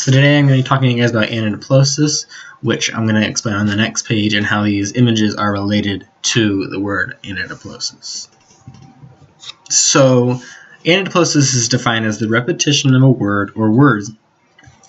So today I'm going to be talking to you guys about anadiplosis, which I'm going to explain on the next page, and how these images are related to the word anadiplosis. So anadiplosis is defined as the repetition of a word or words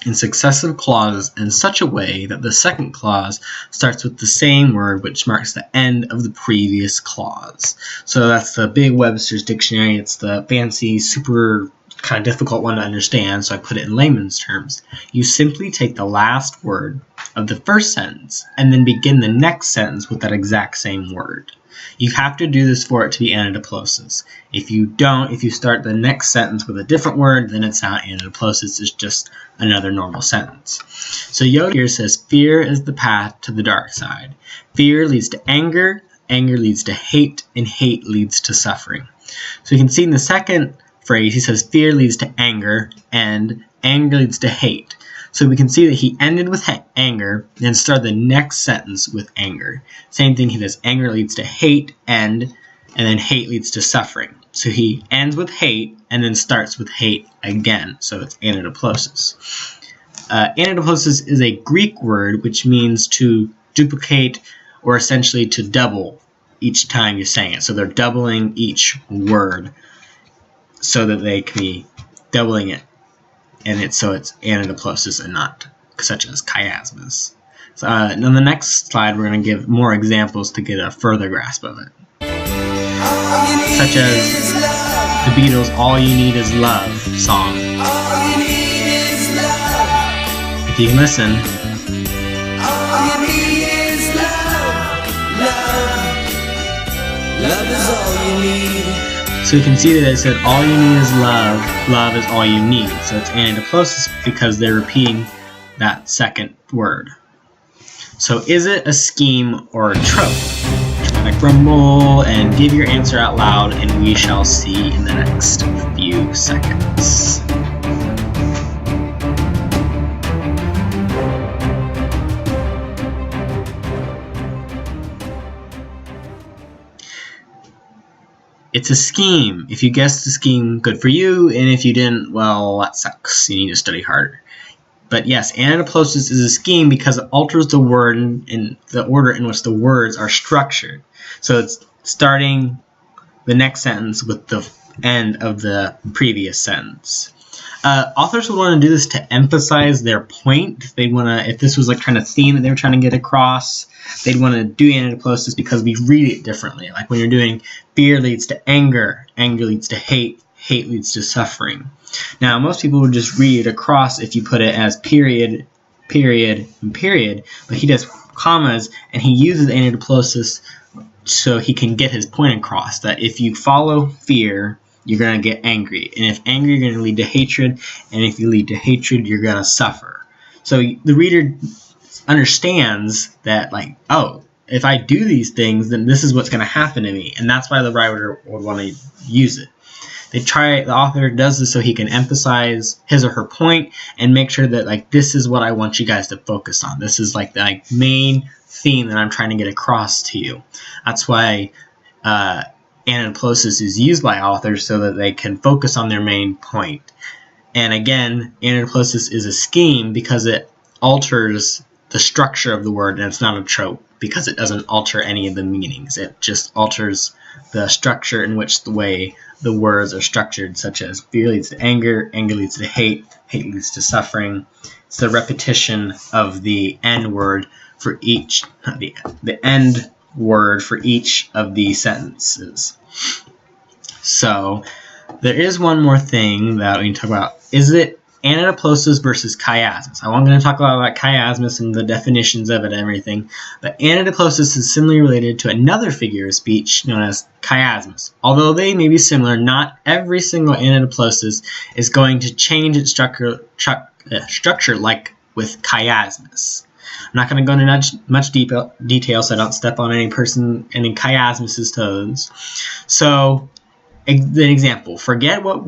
in successive clauses in such a way that the second clause starts with the same word, which marks the end of the previous clause. So that's the big Webster's dictionary. It's the fancy, super kind of difficult one to understand, so I put it in layman's terms. You simply take the last word of the first sentence and then begin the next sentence with that exact same word. You have to do this for it to be anadiplosis. If you don't, if you start the next sentence with a different word, then it's not anadiplosis, it's just another normal sentence. So Yoda here says, fear is the path to the dark side. Fear leads to anger, anger leads to hate, and hate leads to suffering. So you can see in the second phrase, he says fear leads to anger, and anger leads to hate. So we can see that he ended with anger, then started the next sentence with anger. Same thing, he says anger leads to hate, and then hate leads to suffering. So he ends with hate, and then starts with hate again. So it's anadiplosis. Anadiplosis is a Greek word which means to duplicate, or essentially to double each time you're saying it. So they're doubling each word so that they can be doubling it. And so it's anadiplosis and not such as chiasmus. So, on the next slide, we're going to give more examples to get a further grasp of it. Such as the Beatles' All You Need Is Love song. If you can listen. All you need is love. Love is all you need. So you can see that it said all you need is love, love is all you need. So it's anadiplosis because they're repeating that second word. So is it a scheme or a trope? Try to grumble and give your answer out loud, and we shall see in the next few seconds. It's a scheme. If you guessed the scheme, good for you, and if you didn't, well, that sucks. You need to study harder. But yes, anadiplosis is a scheme because it alters the word in the order in which the words are structured. So it's starting the next sentence with the end of the previous sentence. Authors would want to do this to emphasize their point. They'd want to, if this was like kind of theme that they were trying to get across, they'd want to do anadiplosis because we read it differently. Like when you're doing fear leads to anger, anger leads to hate, hate leads to suffering. Now, most people would just read it across if you put it as period, period, and period, but he does commas, and he uses anadiplosis so he can get his point across, that if you follow fear, you're going to get angry. And if angry, you're going to lead to hatred. And if you lead to hatred, you're going to suffer. So the reader understands that, like, oh, if I do these things, then this is what's going to happen to me. And that's why the writer would want to use it. The author does this so he can emphasize his or her point and make sure that, like, this is what I want you guys to focus on. This is like the main theme that I'm trying to get across to you. That's why anadiplosis is used by authors so that they can focus on their main point. And again, anadiplosis is a scheme because it alters the structure of the word, and it's not a trope because it doesn't alter any of the meanings. It just alters the structure in which the way the words are structured, such as fear leads to anger, anger leads to hate, hate leads to suffering. It's the repetition of the end word for each, the end word for each of these sentences. So there is one more thing that we can talk about. Is it anadiplosis versus chiasmus? I'm going to talk a lot about chiasmus and the definitions of it and everything, but anadiplosis is similarly related to another figure of speech known as chiasmus. Although they may be similar, not every single anadiplosis is going to change its structure like with chiasmus. I'm not going to go into much detail so I don't step on any chiasmus' toes. So, the example, forget what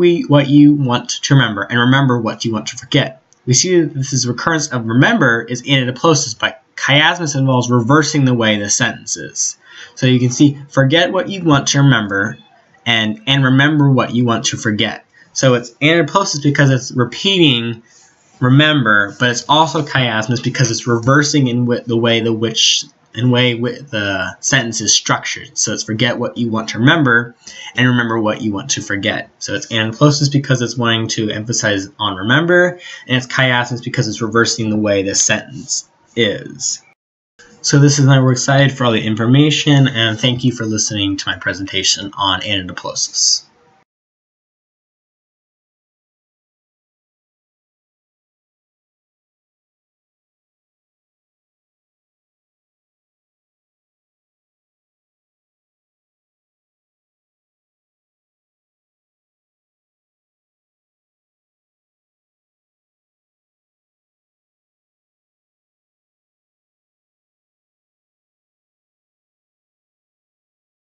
you want to remember and remember what you want to forget. We see that this is recurrence of remember is anadiplosis, but chiasmus involves reversing the way the sentence is. So you can see forget what you want to remember and remember what you want to forget. So it's anadiplosis because it's repeating remember, but it's also chiasmus because it's reversing in the way the sentence is structured. So it's forget what you want to remember and remember what you want to forget. So it's anadiplosis because it's wanting to emphasize on remember, and it's chiasmus because it's reversing the way the sentence is. So this is we're excited for all the information, and thank you for listening to my presentation on anadiplosis.